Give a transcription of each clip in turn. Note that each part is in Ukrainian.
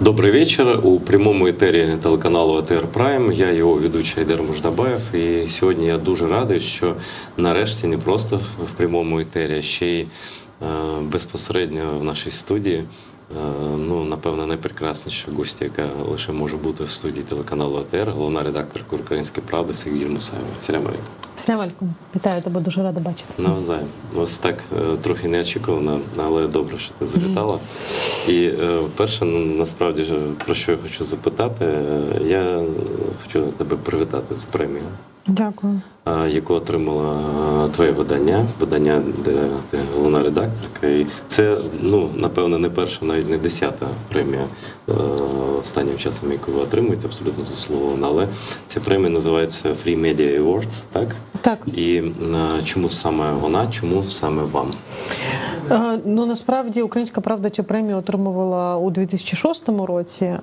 Добрый вечер. У прямому етері телеканалу АТР Прайм. Я його ведучий Айдар Муждабаєв. І сьогодні я дуже радий, що нарешті не просто в прямому етері, а ще й безпосередньо в нашій студії. Ну, напевно, найпрекрасніша гостя, яка лише може бути в студії телеканалу АТР, головна редакторка «Української правди» Севгіль Мусаєва. Салям алейкум. Салям алейкум. Вітаю тебе, дуже рада бачити. Навзаєм. Ось так трохи неочікувано, але добре, що ти завітала. І перше, насправді, про що я хочу запитати, я хочу тебе привітати з премією. Дякую. Яку отримала твоє видання, де ти головна редакторка. І це, ну, напевно, не перша, навіть не 10-та премія останнім часом, яку ви отримуєте, абсолютно заслугована. Але ця премія називається Free Media Awards, так? Так. І чому саме вона, чому саме вам? Ну, насправді, «Українська правда» цю премію отримувала у 2006 році,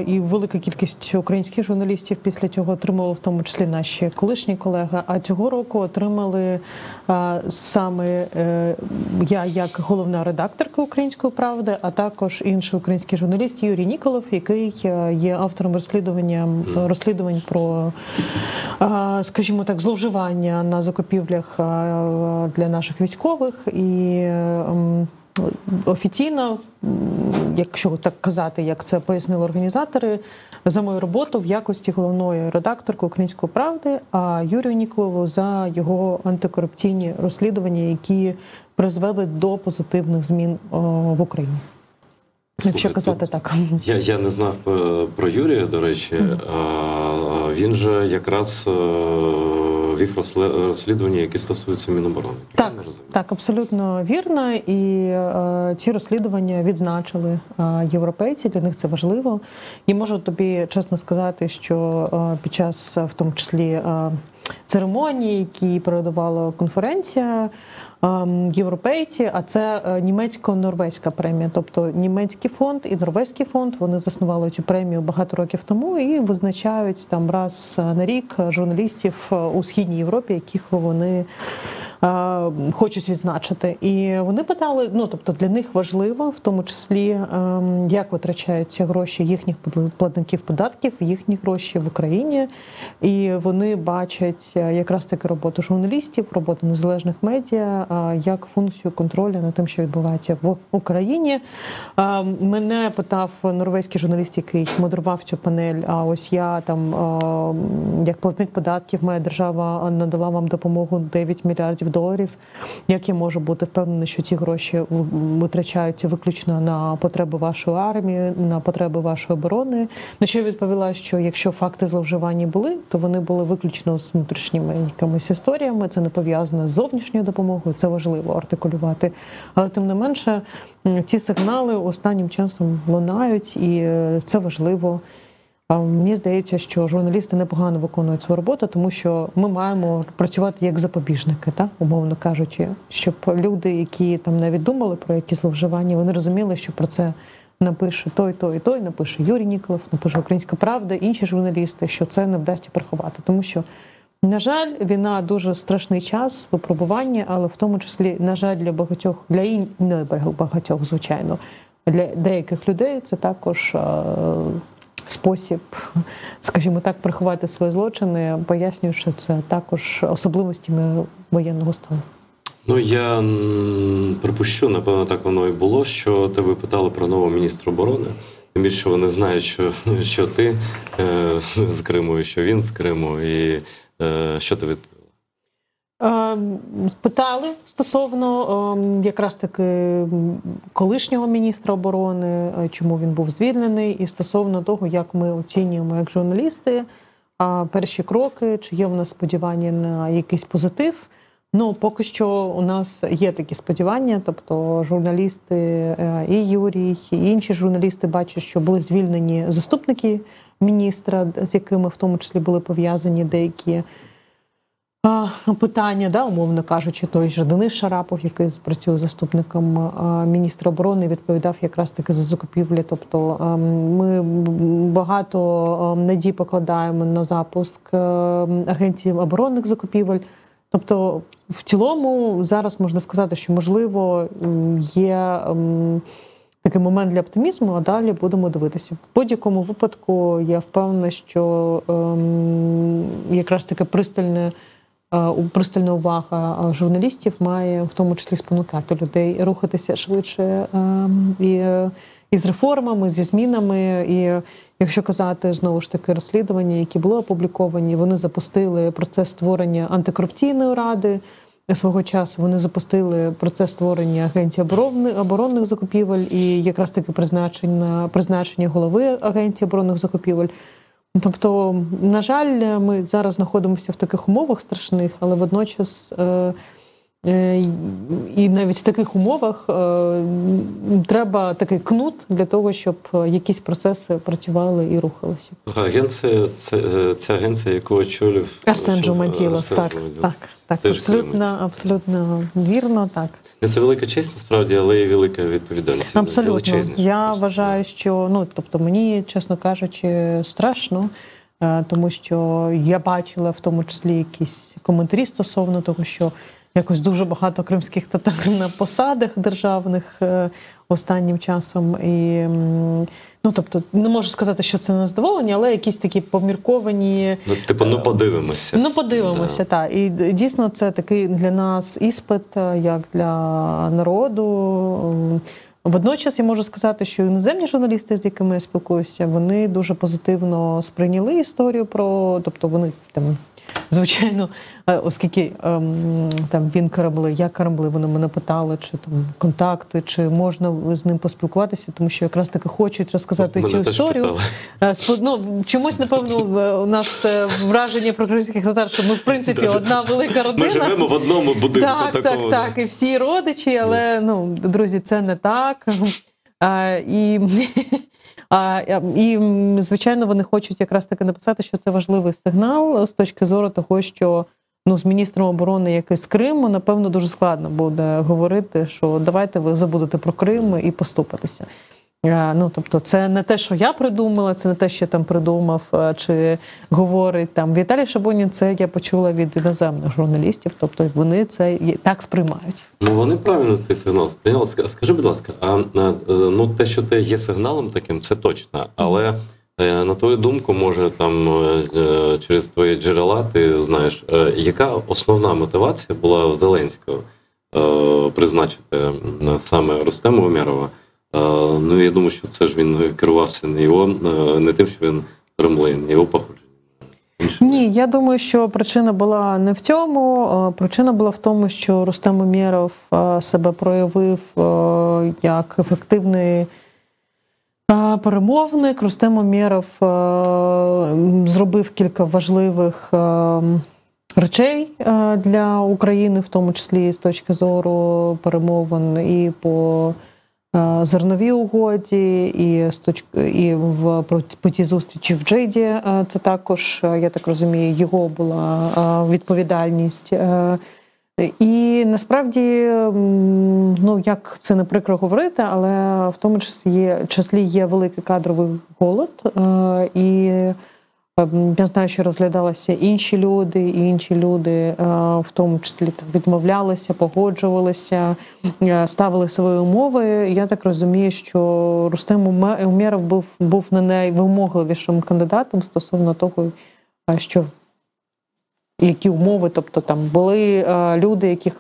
і велика кількість українських журналістів після цього отримували, в тому числі наші колишні колеги. А цього року отримали саме я як головна редакторка «Української правди», а також інший український журналіст Юрій Ніколов, який є автором розслідувань про, скажімо так, зловживання на закупівлях для наших військових. І офіційно, якщо так казати, як це пояснили організатори, за мою роботу в якості головної редакторки «Української правди», а Юрію Ніколову за його антикорупційні розслідування, які призвели до позитивних змін в Україні. Якщо казати так. Я не знав про Юрія, до речі. Він же якраз вів розслідування, які стосуються Міноборони. Так, абсолютно вірно. І ці розслідування відзначили європейці, для них це важливо. І можу тобі чесно сказати, що під час, в тому числі, церемонії, які передавала конференція, європейці, а це німецько-норвезька премія, тобто німецький фонд і норвезький фонд, вони заснували цю премію багато років тому і визначають там раз на рік журналістів у Східній Європі, яких вони хочуть відзначити. І вони питали, ну, тобто для них важливо, в тому числі, як витрачаються гроші їхніх платників податків, їхні гроші в Україні. І вони бачать якраз таки роботу журналістів, роботу незалежних медіа, як функцію контролю над тим, що відбувається в Україні. Мене питав норвезький журналіст, який модерував цю панель, а ось я там, як платник податків, моя держава надала вам допомогу 9 мільярдів доларів. Як я можу бути впевнена, що ці гроші витрачаються виключно на потреби вашої армії, на потреби вашої оборони? На що я відповіла, що якщо факти зловживання були, то вони були виключно з внутрішніми якимись історіями, це не пов'язано з зовнішньою допомогою, це важливо артикулювати. Але тим не менше, ці сигнали останнім часом лунають, і це важливо. Мені здається, що журналісти непогано виконують свою роботу, тому що ми маємо працювати як запобіжники, так, умовно кажучи, щоб люди, які там навіть думали про якісь зловживання, вони розуміли, що про це напише той, напише Юрій Ніколов, напише «Українська правда», інші журналісти, що це не вдасться приховати. Тому що, на жаль, війна дуже страшний час, випробування, але в тому числі, на жаль, для багатьох, не багатьох, звичайно, для деяких людей це також спосіб, скажімо так, приховати свої злочини, пояснюю, що це також особливостями воєнного стану. Ну, я припущу, напевно, так воно і було, що тебе питали про нового міністра оборони. Тим більше вони знають, що ти з Криму, і що він з Криму, і що ти відповіла? Питали стосовно якраз таки колишнього міністра оборони, чому він був звільнений, і стосовно того, як ми оцінюємо як журналісти перші кроки, чи є в нас сподівання на якийсь позитив. Ну, поки що у нас є такі сподівання, тобто журналісти, і Юрій, і інші журналісти бачать, що були звільнені заступники міністра, з якими в тому числі були пов'язані деякі питання, да, умовно кажучи, той же Денис Шарапов, який працює заступником міністра оборони, відповідав якраз таки за закупівлі. Тобто ми багато надій покладаємо на запуск агенції оборонних закупівель. Тобто в цілому зараз можна сказати, що можливо є такий момент для оптимізму, а далі будемо дивитися. В будь-якому випадку я впевнена, що якраз таке пристальна увага журналістів має в тому числі спонукати людей рухатися швидше і з реформами, зі змінами. І якщо казати, знову ж таки, розслідування, які були опубліковані, вони запустили процес створення антикорупційної ради свого часу, вони запустили процес створення агенції оборонних закупівель і якраз таки призначення голови агенції оборонних закупівель. Тобто, на жаль, ми зараз знаходимося в таких умовах страшних, але водночас і навіть в таких умовах треба такий кнут для того, щоб якісь процеси працювали і рухалися. Ця агенція, яку очолив Арсен Джумаділов, так, абсолютно вірно, так. Це велика честь, насправді, але і велика відповідальність. Абсолютно. Я вважаю, що, тобто мені, чесно кажучи, страшно, тому що я бачила в тому числі якісь коментарі стосовно того, що якось дуже багато кримських татар на посадах державних останнім часом. І, тобто, не можу сказати, що це не задоволення, але якісь такі помірковані... подивимося. Подивимося, так. І дійсно це такий для нас іспит, як для народу. Водночас я можу сказати, що іноземні журналісти, з якими я спілкуюся, вони дуже позитивно сприйняли історію тобто вони там, звичайно, оскільки там він корабли, я корабли, вони мене питали, чи там контакти, чи можна з ним поспілкуватися, тому що якраз таки хочуть розказати цю історію. Чомусь, напевно, у нас враження про кримських татар, що ми, в принципі, одна велика родина. Ми живемо в одному будинку. Так, і всі родичі, але, друзі, це не так. І, звичайно, вони хочуть якраз таки написати, що це важливий сигнал з точки зору того, що з міністром оборони, який з Криму, напевно, дуже складно буде говорити, що давайте ви забудете про Крим і поступитися. Тобто це не те, що я придумала, це не те, що я там придумав, чи говорить там Віталій Шабунін, це я почула від іноземних журналістів, тобто вони це так сприймають. Вони правильно цей сигнал сприйняли. Скажи, будь ласка, те, що ти є сигналом таким, це точно, але на твою думку, може там через твої джерела ти знаєш, яка основна мотивація була у Зеленського призначити саме Рустема Умєрова? Я думаю, що це ж він керувався не тим, що він кремлин, його походження. Ні, я думаю, що причина була не в цьому. Причина була в тому, що Рустем Умєров себе проявив як ефективний перемовник. Рустем Умєров зробив кілька важливих речей для України, в тому числі з точки зору перемовин і по зерновій угоді, і по тій зустрічі в Джиді. Це також, я так розумію, його була відповідальність. І насправді, як це не прикро говорити, але в тому числі є великий кадровий голод. І я знаю, що розглядалися інші люди, в тому числі відмовлялися, погоджувалися, ставили свої умови. Я так розумію, що Рустем Умєров був не найвимогливішим кандидатом стосовно того, які умови, тобто там були люди, які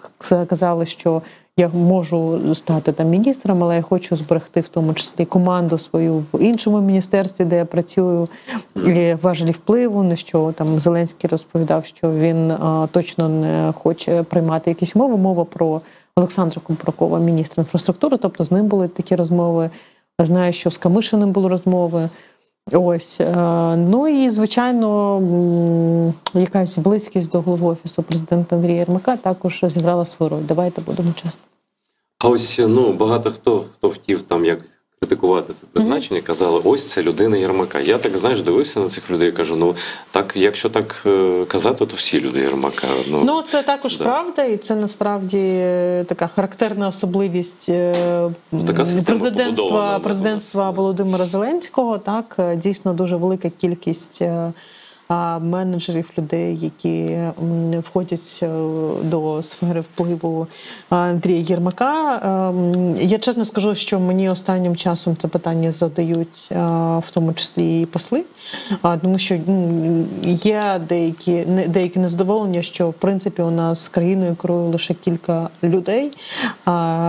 казали, що я можу стати там міністром, але я хочу зберегти в тому числі команду свою в іншому міністерстві, де я працюю, і важелі впливу, на що там Зеленський розповідав, що він точно не хоче приймати якісь мови. Мова про Олександра Купракова, міністра інфраструктури, тобто з ним були такі розмови. Знаю, що з Камишиним були розмови. Ось. І, звичайно, якась близькість до голови Офісу президента Андрія Єрмака також зіграла свою роль. Давайте будемо чесно. А ось, багато хто хотів там якось критикувати це призначення, казали, ось це людина Єрмака. Я так, дивився на цих людей і кажу, так, якщо так казати, то всі люди Єрмака. Це також правда, і це насправді така характерна особливість президентства Володимира Зеленського. Так, дійсно дуже велика кількість менеджерів, людей, які входять до сфери впливу Андрія Єрмака. Я чесно скажу, що мені останнім часом це питання задають, в тому числі і посли, тому що є деякі незадоволення, що в принципі у нас країною керує лише кілька людей,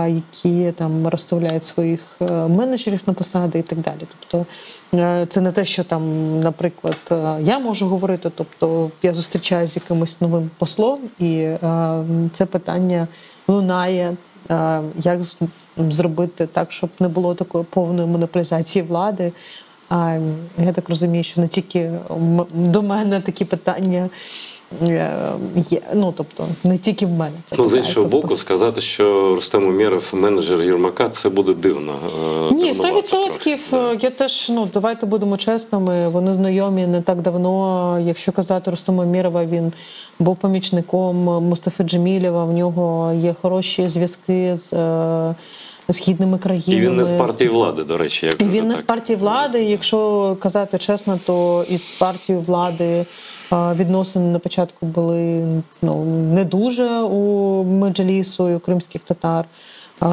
які там розставляють своїх менеджерів на посади і так далі. Тобто це не те, що там, наприклад, я можу говорити, тобто я зустрічаюся з якимось новим послом, і це питання лунає, як зробити так, щоб не було такої повної монополізації влади. Я так розумію, що не тільки до мене такі питання є, тобто не тільки в мене. Це з іншого боку, сказати, що Рустем Умєров менеджер Єрмака, це буде дивно. Ні, 100%. Я теж, давайте будемо чесними, вони знайомі не так давно. Якщо казати Рустема Умєрова, він був помічником Мустафи Джемілєва, в нього є хороші зв'язки з східними країнами. І він не з партії влади, до речі. І він не з партії влади. Якщо казати чесно, то із партією влади відносини на початку були не дуже у Меджлісу і у кримських татар.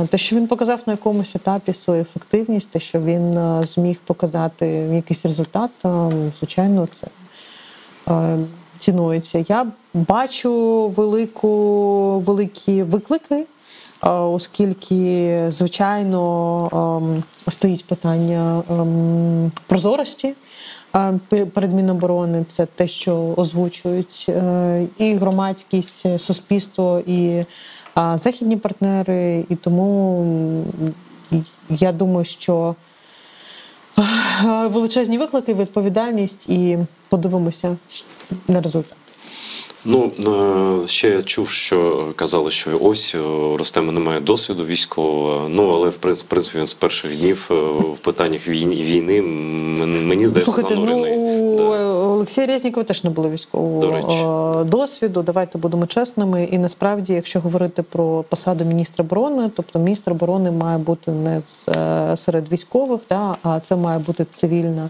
Те, що він показав на якомусь етапі свою ефективність, те, що він зміг показати якийсь результат, звичайно, це цінується. Я бачу великі виклики, оскільки, звичайно, стоїть питання прозорості перед Міноборони. Це те, що озвучують і громадськість, суспільство, і західні партнери. І тому я думаю, що величезні виклики, відповідальність, і подивимося на результат. Ще я чув, що казали, що ось у Рустема немає досвіду військового, але в принципі він з перших днів в питаннях війни, мені здається, занурений. У Олексія Резнікова теж не було військового досвіду, давайте будемо чесними. І насправді, якщо говорити про посаду міністра оборони, тобто міністр оборони має бути не серед військових, а це має бути цивільна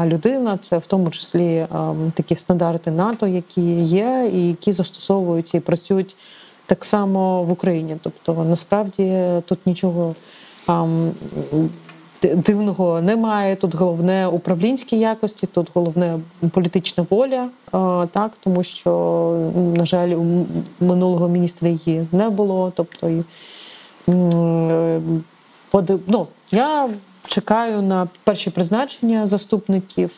людина, це в тому числі такі стандарти НАТО, які є, і які застосовуються і працюють так само в Україні. Тобто, насправді, тут нічого дивного немає. Тут головне управлінські якості, тут головне політична воля, тому що, на жаль, у минулого міністра її не було. Тобто, я чекаю на перші призначення заступників,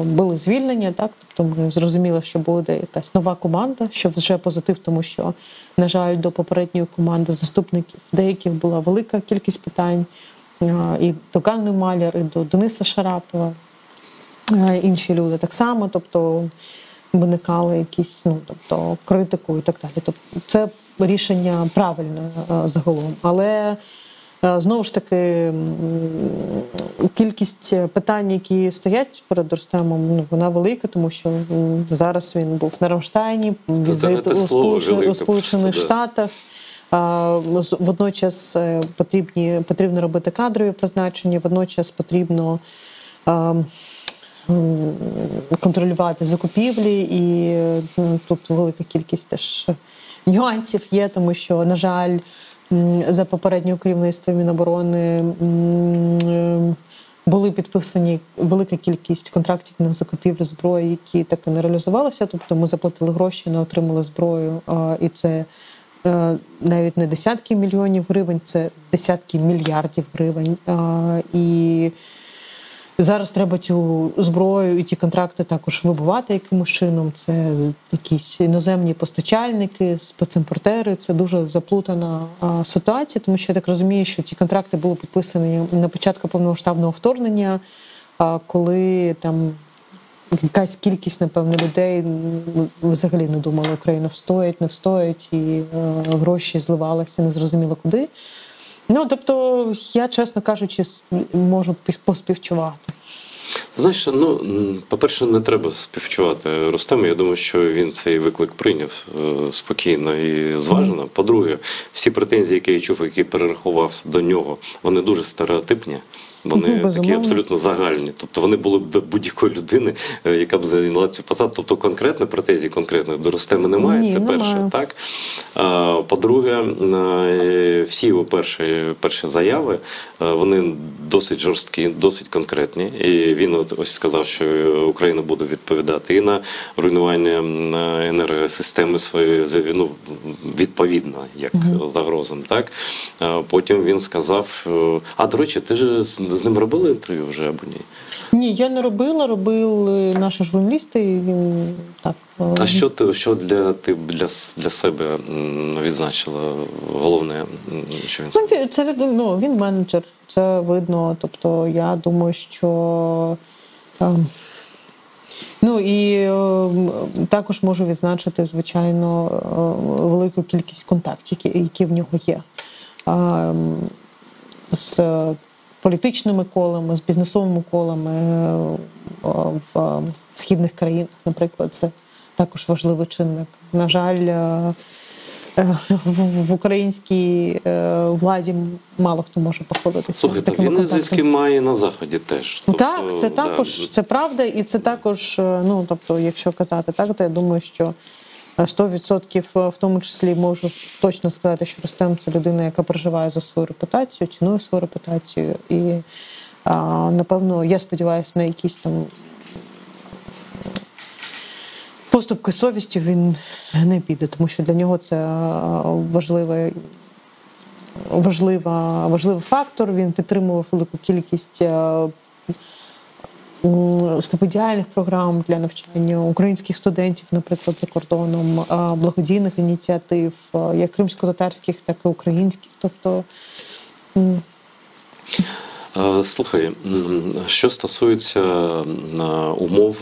були звільнення, тобто ми зрозуміли, що буде якась нова команда, що вже позитив, тому що, на жаль, до попередньої команди заступників деяких була велика кількість питань, і до Ганни Маляр, і до Дениса Шарапова, інші люди так само, тобто виникали якісь, критику і так далі. Тобто це рішення правильне загалом, але знову ж таки, кількість питань, які стоять перед Рустемом, вона велика, тому що зараз він був на Рамштайні, візит у Сполучених Штатах. Водночас потрібно робити кадрові призначення, водночас потрібно контролювати закупівлі, і тут велика кількість теж нюансів є, тому що, на жаль, за попереднього керівництва Міноборони були підписані велика кількість контрактів на закупівлю зброї, які так і не реалізувалися. Тобто ми заплатили гроші, не отримали зброю, і це навіть не десятки мільйонів гривень, це десятки мільярдів гривень. І зараз треба цю зброю і ті контракти також вибивати якимось чином. Це якісь іноземні постачальники, спецімпортери. Це дуже заплутана ситуація, тому що я так розумію, що ті контракти були підписані на початку повномасштабного вторгнення, коли там якась кількість, напевно, людей взагалі не думала, Україна встоїть, не встоїть, і гроші зливалися незрозуміло куди. Тобто, я, чесно кажучи, можу поспівчувати. Знаєш, по-перше, не треба співчувати Рустему. Я думаю, що він цей виклик прийняв спокійно і зважено. По-друге, всі претензії, які я чув, які перерахував до нього, вони дуже стереотипні. Вони такі абсолютно загальні. Тобто вони були б до будь-якої людини, яка б зайняла цю посаду. Тобто конкретно претензій конкретно до Рустема немає. Ні, це перше. Так? По-друге, всі його перші заяви, вони досить жорсткі, досить конкретні. І він ось сказав, що Україна буде відповідати і на руйнування енергосистеми своєї, відповідно, як загрозам. Так? Потім він сказав, до речі, ти ж з ним робили інтерв'ю вже або ні? Ні, я не робила, робили наші журналісти. І він так. А що ти для себе відзначила? Головне, що він сказав? Він менеджер, це видно. Тобто я думаю, що також можу відзначити, звичайно, велику кількість контактів, які в нього є. З політичними колами, з бізнесовими колами в східних країнах, наприклад, це також важливий чинник. На жаль, в українській владі мало хто може похвалитися. Слухайте, він зв'язки має на Заході теж. Так, це також, це правда, і це також, тобто, якщо казати так, то я думаю, що 100% в тому числі можу точно сказати, що Рустем – це людина, яка переживає за свою репутацію, цінує свою репутацію. І, напевно, я сподіваюся, на якісь там поступки совісті він не піде, тому що для нього це важливий фактор. Він підтримував велику кількість стипендіальних програм для навчання українських студентів, наприклад, за кордоном, благодійних ініціатив, як кримсько-татарських, так і українських. Тобто, слухай, що стосується умов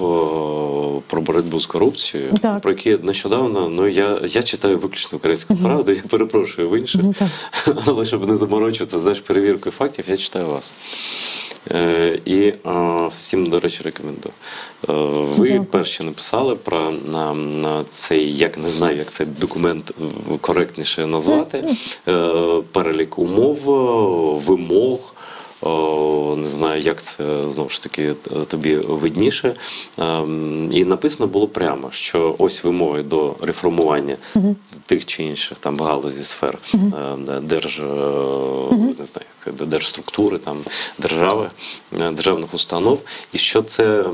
про боротьбу з корупцією, так, про які нещодавно, я читаю виключно українську правду, я перепрошую в інших, але щоб не заморочувати, знаєш, перевіркою фактів, я читаю вас. І всім, до речі, рекомендую. Ви перші написали про цей, не знаю, як цей документ коректніше назвати, перелік умов, вимог, не знаю, як це, знову ж таки, тобі видніше. І написано було прямо, що ось вимоги до реформування тих чи інших там галузі сфер держструктури, там, держави, державних установ. І що це,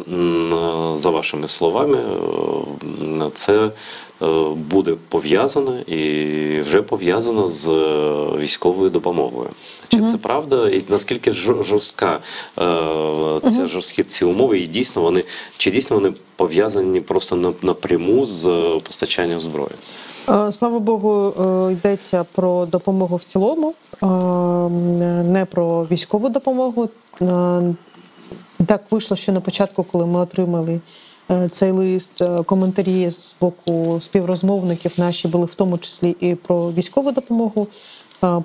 за вашими словами, це буде пов'язано і вже пов'язано з військовою допомогою. Чи це правда? І наскільки жорсткі ці умови, і дійсно вони пов'язані просто напряму з постачанням зброї? Слава Богу, йдеться про допомогу в цілому, не про військову допомогу. Так вийшло, що на початку, коли ми отримали цей лист, коментарі з боку співрозмовників наші були в тому числі і про військову допомогу.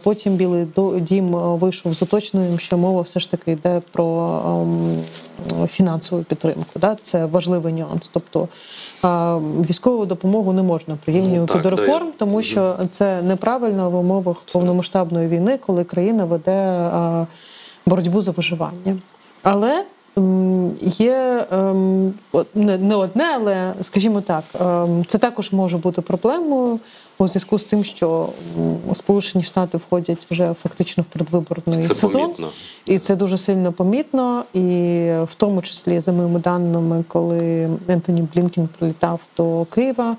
Потім Білий дім вийшов з уточненням, що мова все ж таки йде про фінансову підтримку. Це важливий нюанс. Тобто військову допомогу не можна прирівнювати до реформ, тому що це неправильно в умовах повномасштабної війни, коли країна веде боротьбу за виживання. Але є не одне, але, скажімо так, це також може бути проблемою у зв'язку з тим, що Сполучені Штати входять вже фактично в передвиборний сезон. Помітно. І це дуже сильно помітно. І в тому числі, за моїми даними, коли Ентоні Блінкен прилітав до Києва,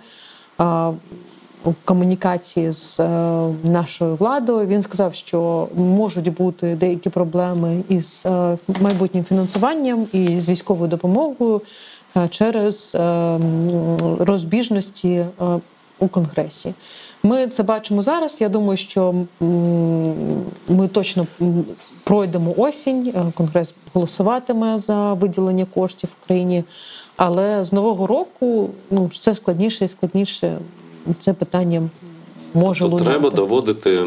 у комунікації з нашою владою, він сказав, що можуть бути деякі проблеми із майбутнім фінансуванням і з військовою допомогою через розбіжності у Конгресі. Ми це бачимо зараз. Я думаю, що ми точно пройдемо осінь, Конгрес голосуватиме за виділення коштів в Україні, але з Нового року все складніше і складніше це питання може Тобто лунати. треба доводити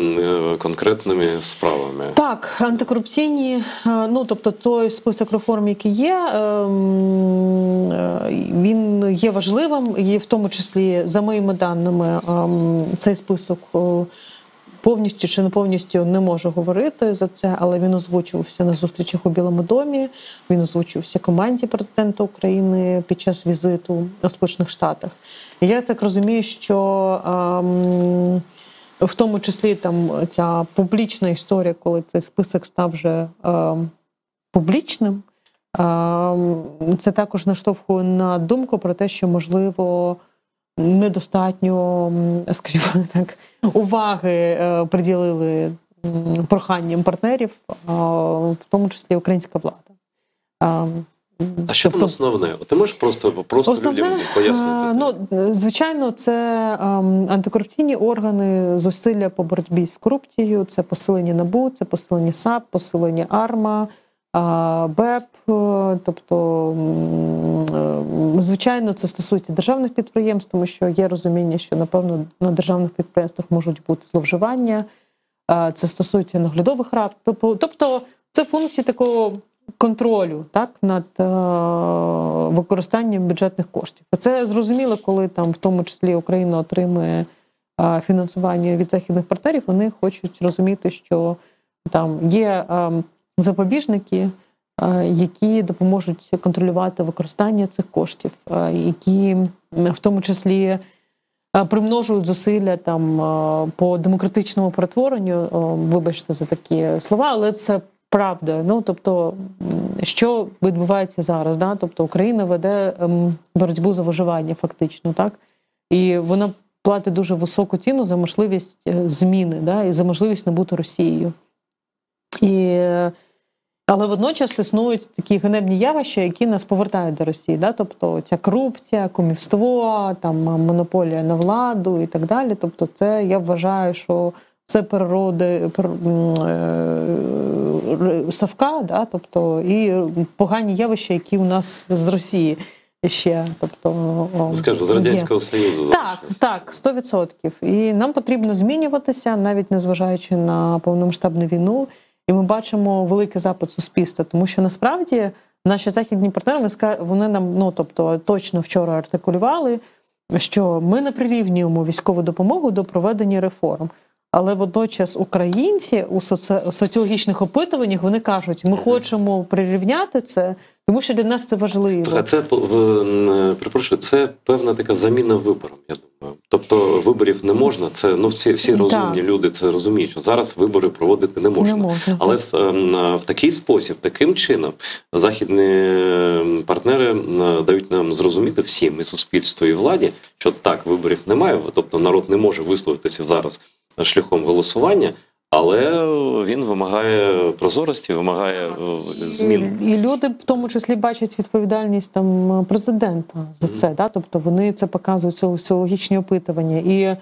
конкретними справами. Так, антикорупційні, ну тобто той список реформ, який є, він є важливим, і в тому числі, за моїми даними, цей список повністю чи не повністю не можу говорити за це, але він озвучувався на зустрічах у Білому домі, він озвучувався команді президента України під час візиту у Сполучених Штатах. І я так розумію, що в тому числі там ця публічна історія, коли цей список став вже публічним, це також наштовхує на думку про те, що, можливо, недостатньо, скажімо так, уваги приділили проханням партнерів, в тому числі українська влада. А що там основне? Ти можеш просто людям пояснити? Звичайно, це антикорупційні органи, зусилля по боротьбі з корупцією, це посилення НАБУ, це посилення САП, посилення АРМА, БЕП, тобто, звичайно, це стосується державних підприємств, тому що є розуміння, що, напевно, на державних підприємствах можуть бути зловживання, це стосується наглядових рад, тобто це функції такого контролю, так, над використанням бюджетних коштів. А це зрозуміло, коли там, в тому числі, Україна отримує фінансування від західних партнерів, вони хочуть розуміти, що там є запобіжники, які допоможуть контролювати використання цих коштів, які в тому числі примножують зусилля там по демократичному перетворенню, вибачте за такі слова, але це правда. Ну, тобто, що відбувається зараз, да? Тобто Україна веде боротьбу за виживання фактично, так? І вона платить дуже високу ціну за можливість зміни, да? І за можливість не бути Росією. Але водночас існують такі ганебні явища, які нас повертають до Росії. Да? Тобто ця корупція, кумівство, там, монополія на владу і так далі. Тобто це, я вважаю, що це природи Савка, да? Тобто, і погані явища, які у нас з Росії ще. Тобто, скажу, з Радянського Союзу. Так, 100%. І нам потрібно змінюватися, навіть незважаючи на повномасштабну війну. І ми бачимо великий запит суспільства, тому що насправді наші західні партнери, вони нам, ну, тобто, точно вчора артикулювали, що ми не прирівнюємо військову допомогу до проведення реформ. Але водночас українці у соціологічних опитуваннях вони кажуть, ми хочемо прирівняти це, тому що для нас це важливо. Це, перепрошую, це певна така заміна виборам, я думаю. Тобто виборів не можна, це, ну, всі розумні люди це розуміють, що зараз вибори проводити не можна. Але в такий спосіб, таким чином, західні партнери дають нам зрозуміти всім, і суспільству, і владі, що так, виборів немає, тобто народ не може висловитися зараз шляхом голосування, але він вимагає прозорості, вимагає змін. І люди в тому числі бачать відповідальність там президента за це, да? Тобто вони це показують, соціологічні опитування. І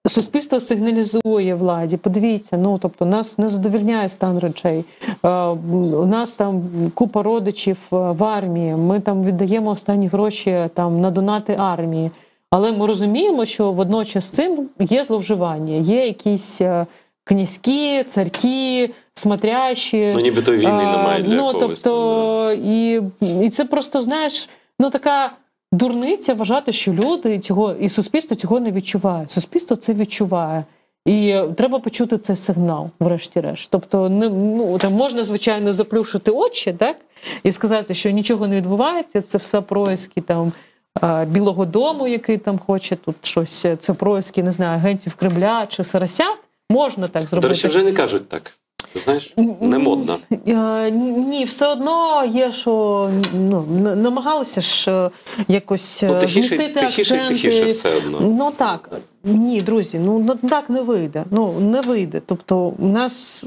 суспільство сигналізує владі, подивіться, ну, тобто нас не задовольняє стан речей. У нас там купа родичів в армії, ми там віддаємо останні гроші там на донати армії. Але ми розуміємо, що водночас з цим є зловживання, є якісь князькі, царки, смотрящі. Ну, ніби той війни немає для когось. Тобто, і це просто, знаєш, ну, така дурниця вважати, що люди цього, і суспільство цього не відчуває. Суспільство це відчуває. І треба почути цей сигнал, врешті-решт. Тобто, ну, там можна, звичайно, заплющити очі, так? І сказати, що нічого не відбувається, це все происки там Білого дому, який там хоче тут щось, це происки, не знаю, агентів Кремля чи Сарасят. Можна так зробити. До речі, вже не кажуть так. Ти знаєш, не модно. Ні, все одно є, що намагалися ж якось змістити акценти. Тихіше все одно. Ну так, ні, друзі, так не вийде. Не вийде. Тобто у нас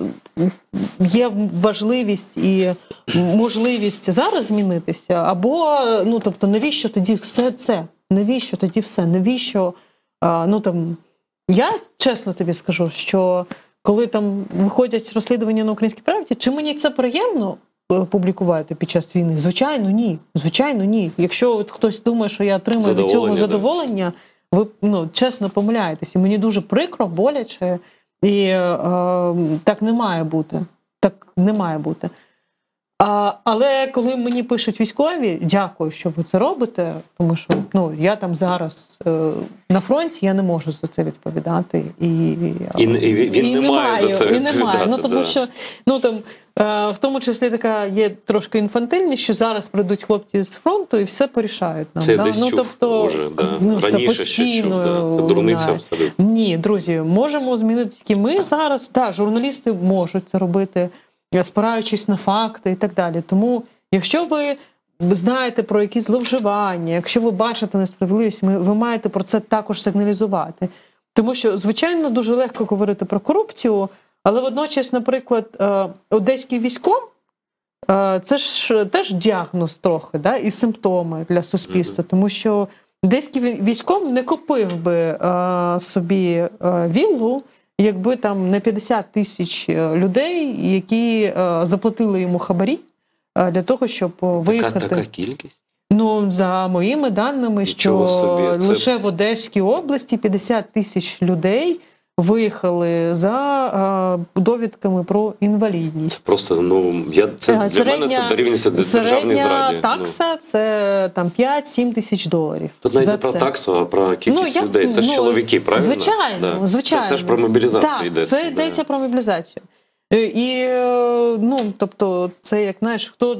є важливість і можливість зараз змінитися, або, тобто, навіщо тоді все це? Навіщо тоді все? Навіщо, я чесно тобі скажу, що коли там виходять розслідування на Українській правді, чи мені це приємно публікувати під час війни? Звичайно, ні. Звичайно, ні. Якщо хтось думає, що я отримую від цього задоволення, ви чесно помиляєтесь. І мені дуже прикро, боляче, і так не має бути. Так не має бути. Але коли мені пишуть військові, дякую, що ви це робите, тому що я там зараз на фронті, я не можу за це відповідати. Він не має за це відповідати. Тому що в тому числі така є трошки інфантильність, що зараз прийдуть хлопці з фронту і все порішають нам. Це десь чув вже, раніше ще чув. Це дурниця абсолютно. Ні, друзі, можемо змінити тільки ми зараз. Так, журналісти можуть це робити, спираючись на факти і так далі. Тому, якщо ви знаєте про якісь зловживання, якщо ви бачите несправедливість, ви маєте про це також сигналізувати. Тому що, звичайно, дуже легко говорити про корупцію, але водночас, наприклад, одеський військом – це ж теж діагноз трохи, да, і симптоми для суспільства. Тому що одеський військом не купив би собі віллу, якби там не 50 тисяч людей, які заплатили йому хабарі для того, щоб виїхати. Така кількість? За моїми даними, що лише в Одеській області 50 тисяч людей виїхали за довідками про інвалідність. Це просто, для мене це дорівнюється державній зраді. Середня такса – це там 5-7 тисяч доларів. Тут навіть не про таксу, а про кількість людей. Це ж чоловіки, правильно? Звичайно, звичайно. Це ж про мобілізацію йдеться. Так, це йдеться про мобілізацію. І, тобто, це як, знаєш, хто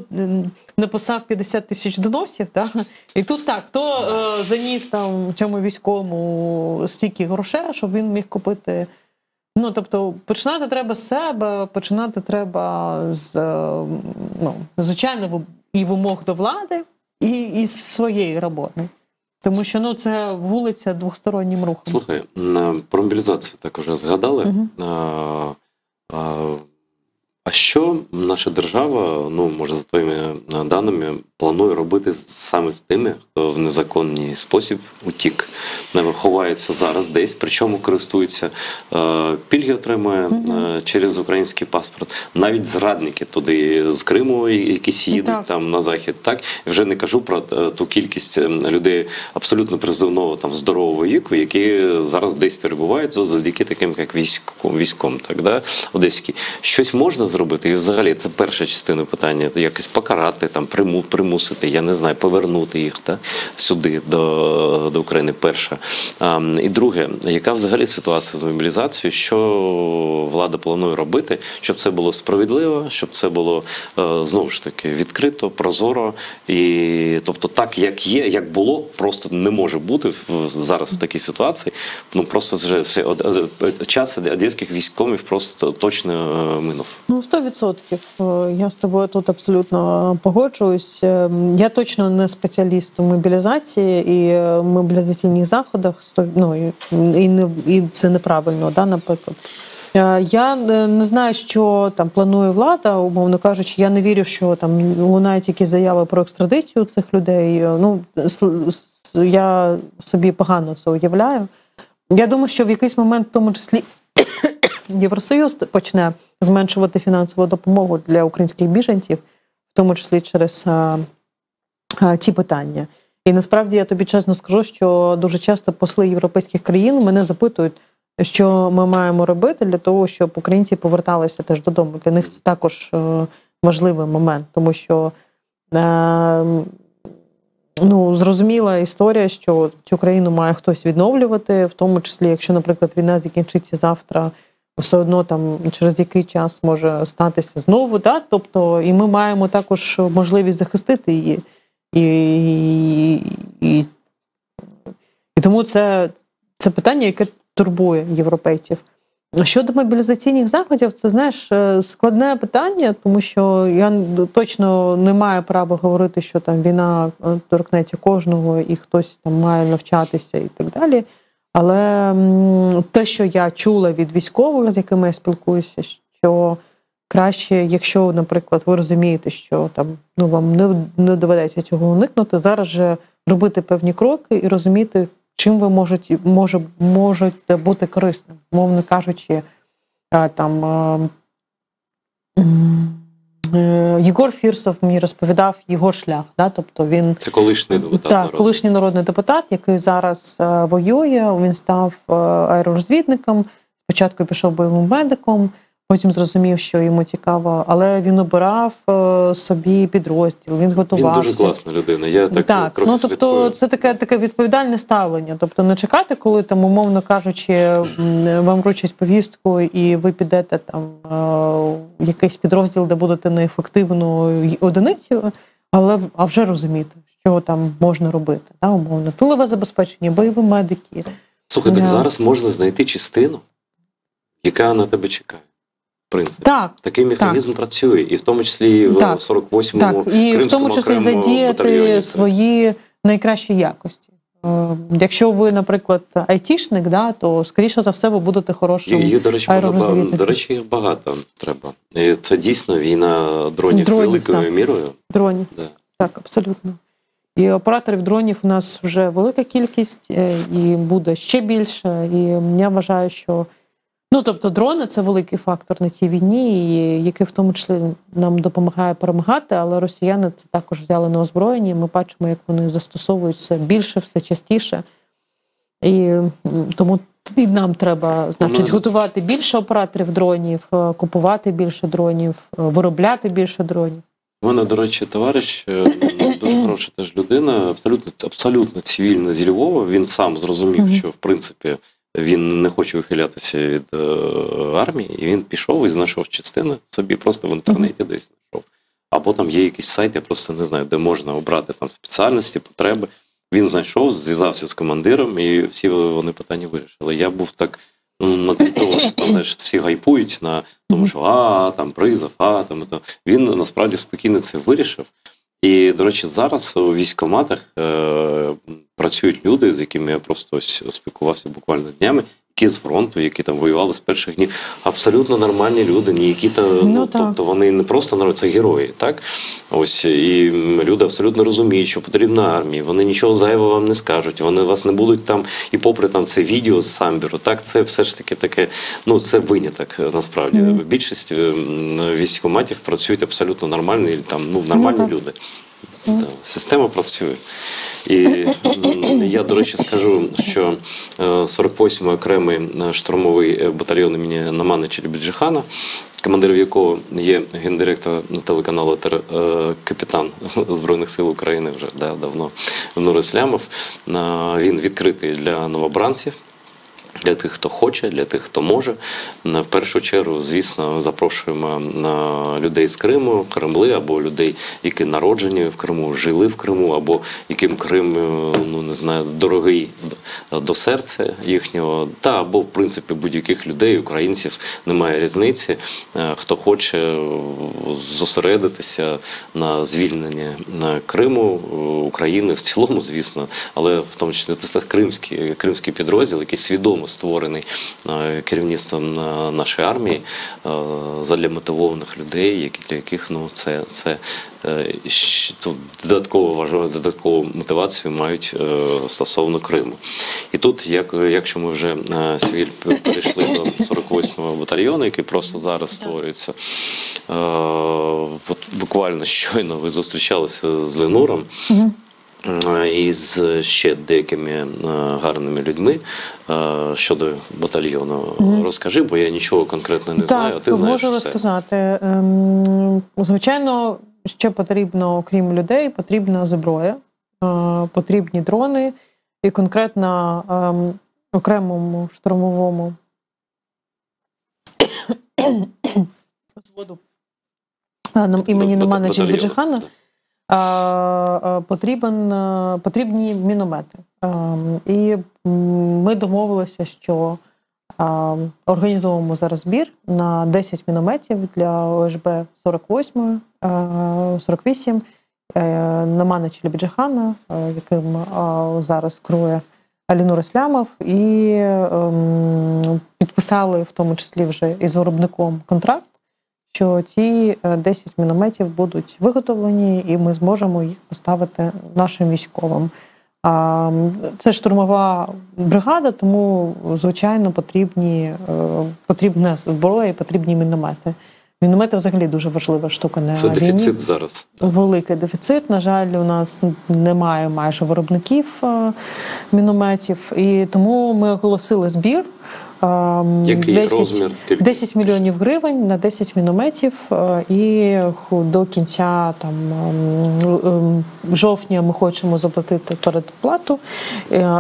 написав 50 тисяч доносів, да? І тут так, хто заніс там цьому військовому стільки грошей, щоб він міг купити. Тобто, починати треба з себе, починати треба з, звичайно, і вимог до влади, і з своєї роботи. Тому що, це вулиця двостороннім рухом. Слухай, про мобілізацію також згадали. А що наша держава, може, за твоїми даними, планує робити саме з тими, хто в незаконний спосіб утік, ховається зараз десь, причому користується, пільги отримує через український паспорт. Навіть зрадники туди з Криму якісь їдуть там на захід, так? І вже не кажу про ту кількість людей абсолютно призовного здорового віку, які зараз десь перебувають завдяки таким, як військом, так, да? Одеський. Щось можна зробити? І взагалі, це перша частина питання, якось покарати, примусити, я не знаю, повернути їх сюди, до України, перша. І друге, яка взагалі ситуація з мобілізацією, що влада планує робити, щоб це було справедливо, щоб це було, знову ж таки, відкрито, прозоро, і, тобто, так, як є, як було, просто не може бути зараз в такій ситуації, просто вже час одеських військових просто точно минув. 100%. Я з тобою тут абсолютно погоджуюсь. Я точно не спеціаліст у мобілізації і мобілізаційних заходах, і це неправильно, наприклад. Я не знаю, що там планує влада, умовно кажучи, я не вірю, що там лунають якісь заяви про екстрадицію цих людей. Я собі погано це уявляю. Я думаю, що в якийсь момент, в тому числі, Євросоюз почне зменшувати фінансову допомогу для українських біженців, в тому числі через ці питання. І насправді я тобі чесно скажу, що дуже часто посли європейських країн мене запитують, що ми маємо робити для того, щоб українці поверталися теж додому. Для них це також важливий момент, тому що зрозуміла історія, що цю країну має хтось відновлювати, в тому числі, якщо, наприклад, війна закінчиться завтра, все одно там через який час може статися знову, тобто, і ми маємо також можливість захистити її. І тому це питання, яке турбує європейців. Щодо мобілізаційних заходів, це, знаєш, складне питання, тому що я точно не маю права говорити, що там війна торкнеться кожного і хтось там має навчатися і так далі. Але те, що я чула від військових, з якими я спілкуюся, що краще, якщо, наприклад, ви розумієте, що там вам не доведеться цього уникнути, зараз же робити певні кроки і розуміти, чим ви можете бути корисним. Мовно кажучи, Єгор Фірсов мені розповідав його шлях. Да? Тобто він Це колишній депутат так, народний. колишній народний депутат, який зараз воює. Він став аеророзвідником. Спочатку пішов бойовим медиком, потім зрозумів, що йому цікаво, але він обирав собі підрозділ, він готувався. Він дуже класна людина. Я так трохи тобто слідкую. це таке відповідальне ставлення. Тобто не чекати, коли там, умовно кажучи, вам вручать повістку і ви підете там в якийсь підрозділ, де будете неефективною одиницею, а вже розуміти, що там можна робити. Да, умовно. Тилове забезпечення, бойові медики. Слухай, так зараз можна знайти частину, яка на тебе чекає. В принципі. Так, такий механізм працює, і в тому числі в 48-му і в тому числі задіяти це. свої найкращі якості. Якщо ви, наприклад, айтішник, да, то, скоріше за все, ви будете хорошим аеророзвідником. До речі, їх багато треба. І це дійсно війна дронів великою так. мірою. Дронів, Да. так, абсолютно. І операторів дронів у нас вже велика кількість, і буде ще більше. І я вважаю, що тобто дрони – це великий фактор на цій війні, який в тому числі нам допомагає перемагати, але росіяни це також взяли на озброєння. Ми бачимо, як вони застосовують все більше, все частіше. І тому і нам треба, готувати більше операторів дронів, купувати більше дронів, виробляти більше дронів. У мене, до речі, товариш, дуже хороша теж людина, абсолютно цивільна зі Львова. Він сам зрозумів, що, в принципі, він не хоче ухилятися від армії, і він пішов і знайшов частину собі просто в інтернеті десь знайшов. Або там є якийсь сайт, я просто не знаю, де можна обрати там спеціальності, потреби. Він знайшов, зв'язався з командиром, і всі вони питання вирішили. Я був так на того, що там, знаєш, всі гайпують на тому, що там призов, там. Він насправді спокійно це вирішив. І, до речі, зараз у військкоматах працюють люди, з якими я просто спілкувався буквально днями, які з фронту, які там воювали з перших днів. Абсолютно нормальні люди, ніякі тобто вони не просто народ, це герої, так? Ось, і люди абсолютно розуміють, що потрібна армія, вони нічого зайвого вам не скажуть, вони вас не будуть там, і попри там це відео з Самбіру, так, це все ж таки таке, це виняток, насправді. Більшість військкоматів працюють абсолютно нормальні, там, нормальні люди. Система працює. І я, до речі, скажу, що 48-й окремий штурмовий батальйон імені Намана Челебіджихана, командиром якого є гендиректор телеканалу капітан Збройних сил України вже давно Нур Іслямов, він відкритий для новобранців. Для тих, хто хоче, для тих, хто може. В першу чергу, звісно, запрошуємо людей з Криму, Кремли, або людей, які народжені в Криму, жили в Криму, або яким Крим, дорогий до серця їхнього, або, в принципі, будь-яких людей, українців, немає різниці. Хто хоче зосередитися на звільненні Криму, України в цілому, звісно, але в тому числі це кримський підрозділ, який свідомо створений керівництвом нашої армії задля мотивованих людей, для яких це додаткову мотивацію мають стосовно Криму. І тут, якщо ми вже перейшли до 48-го батальйону, який просто зараз створюється, буквально щойно ви зустрічалися з Ленуром, і з ще деякими гарними людьми щодо батальйону. Розкажи, бо я нічого конкретно не знаю, а ти знаєш можу все. розказати. Звичайно, ще потрібно, окрім людей, потрібна зброя, потрібні дрони, і конкретно окремому штурмовому зводу імені Намана Челебіджихана потрібні міномети. І ми домовилися, що організовуємо зараз збір на 10 мінометів для ОСБ 48 Намана Челебіджихана, яким зараз керує Алінур Іслямов, і підписали в тому числі вже із виробником контракт, що ці 10 мінометів будуть виготовлені, і ми зможемо їх поставити нашим військовим. Це штурмова бригада, тому, звичайно, потрібна зброя і потрібні міномети. Міномети взагалі дуже важлива штука на Це війні. дефіцит зараз. Великий дефіцит. На жаль, у нас немає майже виробників мінометів. І тому ми оголосили збір. Який розмір? Скільки? 10 мільйонів гривень на 10 мінометів. І до кінця жовтня ми хочемо заплатити передплату.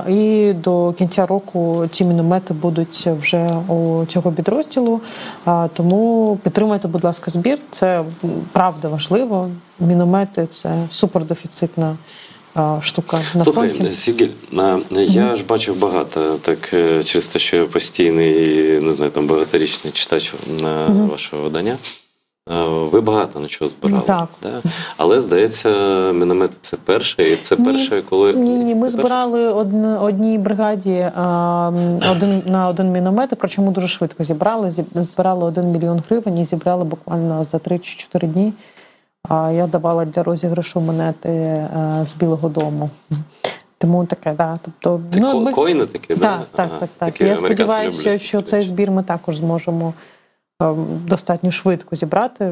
І до кінця року ці міномети будуть вже у цього підрозділу. Тому підтримайте, будь ласка, збір. Це правда важливо. Міномети – це супердефіцитна штука на фронті. Слухай, Сігіль, я ж бачив багато, так через те, що я постійний, не знаю, там багаторічний читач вашого видання. Ви багато на чого збирали. Так. Да? Але, здається, міномети – це перше, і це перше, коли... Ні, ми збирали одній бригаді на один міномет, причому дуже швидко зібрали. Збирали 1 мільйон гривень і зібрали буквально за 3 чи 4 дні. Я давала для розіграшу монети з Білого дому. Тому таке, да. Тобто, це коїни такі, да? Так. Я сподіваюся, що цей збір ми також зможемо достатньо швидко зібрати.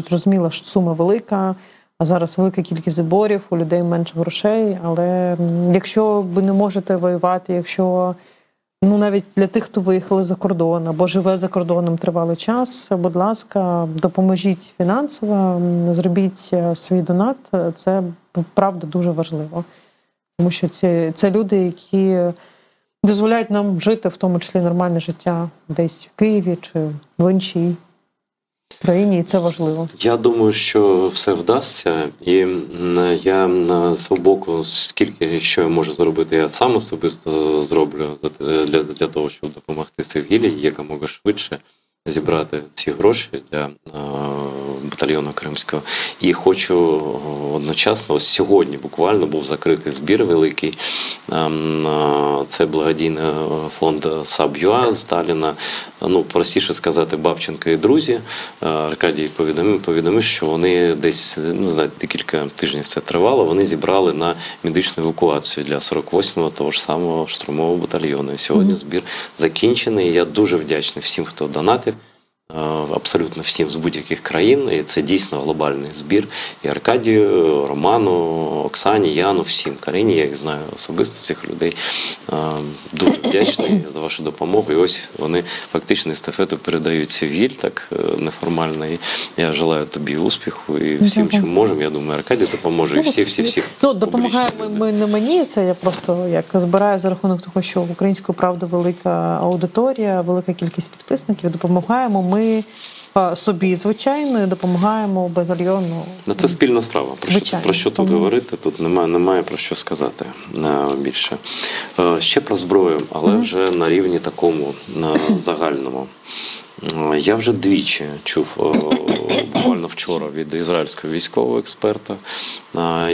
Зрозуміло, що сума велика, а зараз велика кількість зборів, у людей менше грошей. Але якщо ви не можете воювати, якщо навіть для тих, хто виїхали за кордон або живе за кордоном тривалий час, будь ласка, допоможіть фінансово, зробіть свій донат. Це, правда, дуже важливо. Тому що це люди, які дозволяють нам жити, в тому числі нормальне життя десь в Києві чи в іншій країні, і це важливо. Я думаю, що все вдасться, і я на свого боку, скільки що я можу зробити, я сам особисто зроблю для того, щоб допомогти Севгілі якомога швидше зібрати ці гроші для батальйону Кримського. І хочу одночасно, ось сьогодні буквально був закритий збір великий. Це благодійний фонд САБ.ЮА з Талліна. Простіше сказати, Бабченко і друзі. Аркадій повідомив, що вони десь, не знаю, декілька тижнів це тривало, вони зібрали на медичну евакуацію для 48-го того ж самого штурмового батальйону. І сьогодні збір закінчений. Я дуже вдячний всім, хто донатив. Абсолютно всім з будь-яких країн, і це дійсно глобальний збір. І Аркадію, Роману, Оксані, Яну, всім Карині, я їх знаю особисто, цих людей. Дуже вдячний за вашу допомогу. І ось вони фактично естафету передають Севгіль, так неформально. І я желаю тобі успіху і всім, чим можемо. Я думаю, Аркадій допоможе, і всі. Допомагаємо ми не мені, це я просто як збираю за рахунок того, що в Української правди велика аудиторія, велика кількість підписників, допомагаємо ми собі, звичайно, і допомагаємо батальйону. Це спільна справа. Про що тут говорити? Тут немає про що сказати більше. Ще про зброю, але вже на рівні такому загальному. Я вже двічі чув, буквально вчора, від ізраїльського військового експерта,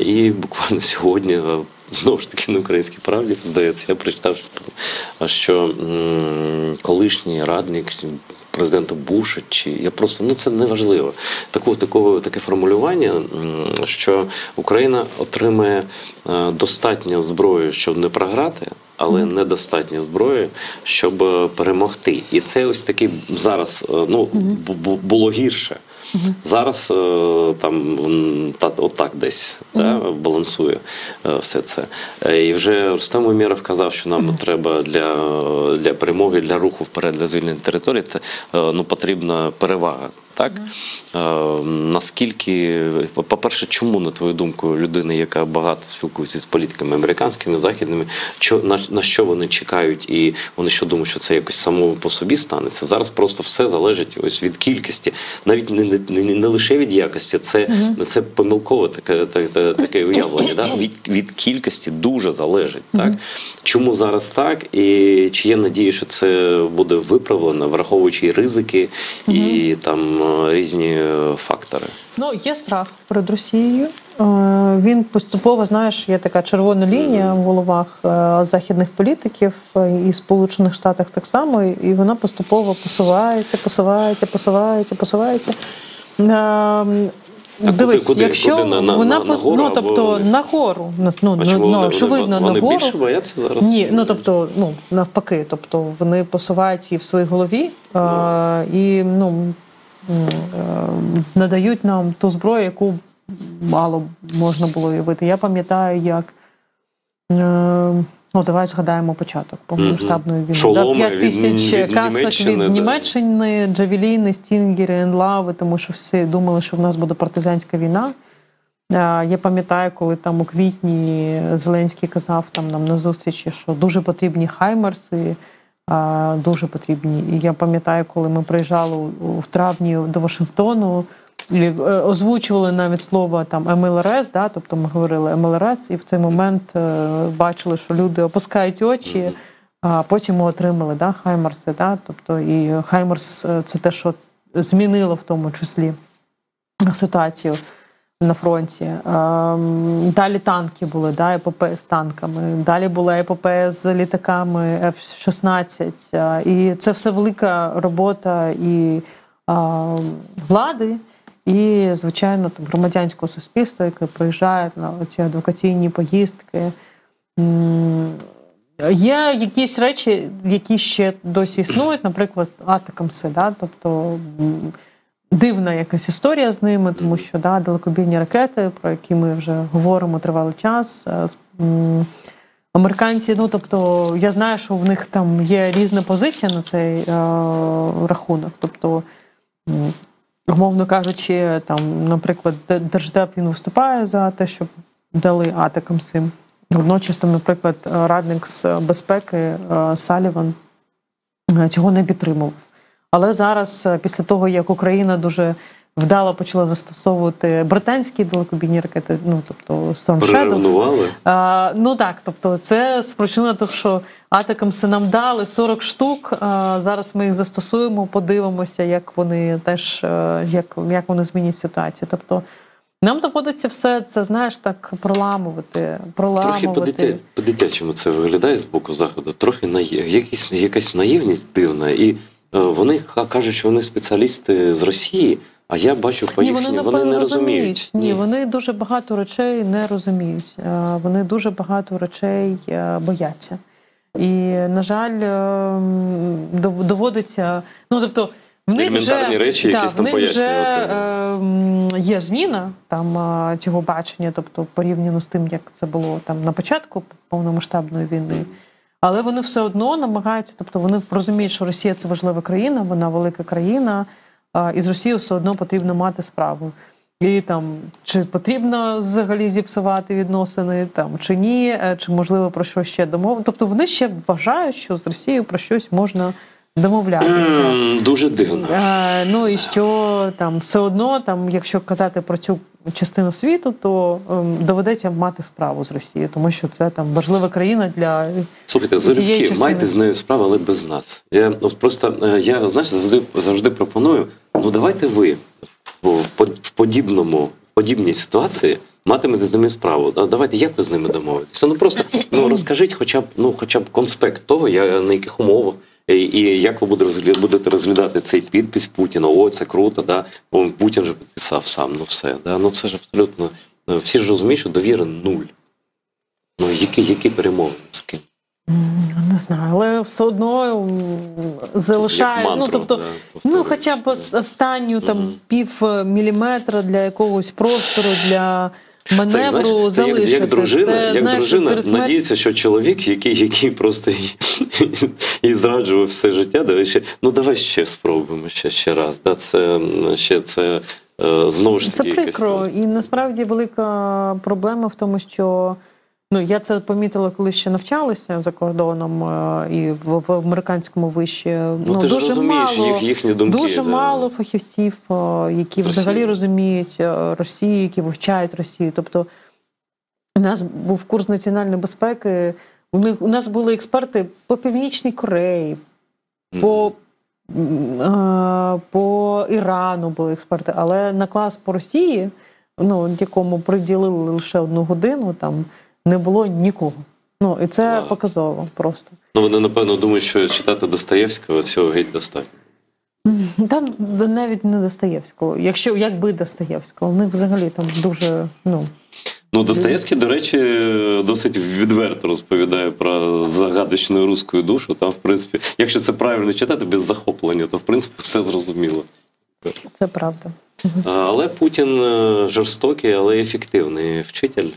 і буквально сьогодні, знову ж таки, на Українській правді, здається, я прочитав, що колишній радник президента Буша, чи я просто, це не важливо. Таке формулювання, що Україна отримає достатньо зброї, щоб не програти, але недостатньо зброї, щоб перемогти. І це ось такий зараз, було гірше. Зараз там отак десь балансує все це. І вже Рустем Умєров казав, що нам треба для перемоги, для руху вперед, для звільнення території, потрібна перевага. Так? Наскільки, по-перше, чому, на твою думку, людина, яка багато спілкується з політиками американськими, західними, на що вони чекають, і вони що думають, що це якось само по собі станеться? Зараз просто все залежить ось від кількості, навіть не лише від якості, це помилкове таке уявлення. Да? Від кількості дуже залежить. Так? Чому зараз так? І чи є надія, що це буде виправлено, враховуючи і ризики, і там різні фактори? Є страх перед Росією. Він поступово, знаєш, є така червона лінія в головах західних політиків і Сполучених Штатах так само, і вона поступово посувається. Дивись, якщо вона нагору, очевидно, вони нагору. Більше бояться зараз? Ні, навпаки, вони посувають її в своїй голові, і надають нам ту зброю, яку мало можна було уявити. Я пам'ятаю, як давай згадаємо початок повномасштабної війни. Шоломи 5 тисяч від касок Німеччини, від Німеччини, джавеліни, стінгери, енлави, тому що всі думали, що в нас буде партизанська війна. Я пам'ятаю, коли там у квітні Зеленський казав там нам на зустрічі, що дуже потрібні хаймерси, дуже потрібні. І я пам'ятаю, коли ми приїжджали в травні до Вашингтону, і озвучували навіть слово там МЛРС, да, тобто ми говорили МЛРС, і в цей момент бачили, що люди опускають очі, а потім ми отримали хаймерси. Да, тобто і хаймерс – це те, що змінило в тому числі ситуацію на фронті. Далі танки були, епопея з танками. Далі була епопея з літаками F-16. І це все велика робота і влади, і, звичайно, там, громадянського суспільства, яке приїжджає на ці адвокаційні поїздки. Є якісь речі, які ще досі існують, наприклад, атакамси, тобто дивна якась історія з ними, тому що далекобійні ракети, про які ми вже говоримо тривалий час, американці, тобто я знаю, що в них там є різна позиція на цей рахунок, тобто умовно кажучи, там, наприклад, Держдеп він виступає за те, щоб дали атакамси. Водночас, там, наприклад, радник з безпеки Саліван цього не підтримував. Але зараз, після того, як Україна дуже вдало почала застосовувати британські далекобійні ракети, тобто Storm Shadow. Переревнували? Так, тобто це спричинило того, що атакамси нам дали 40 штук, зараз ми їх застосуємо, подивимося, як вони теж, як вони змінять ситуацію. Тобто нам доводиться все це, знаєш, так проламувати. Трохи по-дитячому це виглядає з боку Заходу, трохи якась наївність дивна, і вони кажуть, що вони спеціалісти з Росії, а я бачу по їхнім, вони не розуміють. Ні, вони дуже багато речей не розуміють. Вони дуже багато речей бояться. І, на жаль, доводиться... тобто, в них елементарні речі, якісь там пояснювати. Є зміна там цього бачення, тобто порівняно з тим, як це було там на початку повномасштабної війни. Але вони все одно намагаються, тобто вони розуміють, що Росія – це важлива країна, вона велика країна, і з Росією все одно потрібно мати справу. І там, чи потрібно взагалі зіпсувати відносини, там, чи ні, чи можливо про що ще домовитися. Тобто вони ще вважають, що з Росією про щось можна домовлятися. Дуже дивно. І що там все одно, там, якщо казати про цю частину світу, то доведеться мати справу з Росією, тому що це там важлива країна для Слухайте, залюбки, майте з нею справу, але без нас. Я завжди пропоную, давайте ви в подібній ситуації матимете з ними справу. Давайте, як ви з ними домовитеся? Просто розкажіть хоча б конспект того, на яких умовах, і як ви будете розглядати цей підпис Путіна. О, це круто, Путін же підписав сам, все. Це ж абсолютно... Всі ж розуміють, що довіри нуль. Які перемови з ким? Не знаю, але все одно залишає, хоча б останню пів міліметра для якогось простору, для маневру залишити. Як дружина надіється, що чоловік, який просто і зраджував все життя, давай ще спробуємо, ще раз. Це знову ж таки... Це прикро. І насправді велика проблема в тому, що я це помітила, коли ще навчалася за кордоном і в американському виші. Дуже мало, їхні думки. Дуже мало фахівців, які взагалі розуміють Росію, які вивчають Росію. Тобто у нас був курс національної безпеки, у нас були експерти по Північній Кореї, по Ірану були експерти, але на клас по Росії, якому приділили лише 1 годину, там не було нікого. І це показово просто. Вони, напевно, думають, що читати Достоєвського цього геть достатньо. Там навіть не Достоєвського. Якби Достоєвського. У них взагалі там дуже, Достоєвський, до речі, досить відверто розповідає про загадочну руську душу. Там, в принципі, якщо це правильно читати без захоплення, то, в принципі, все зрозуміло. Це правда. Але Путін жорстокий, але ефективний вчитель.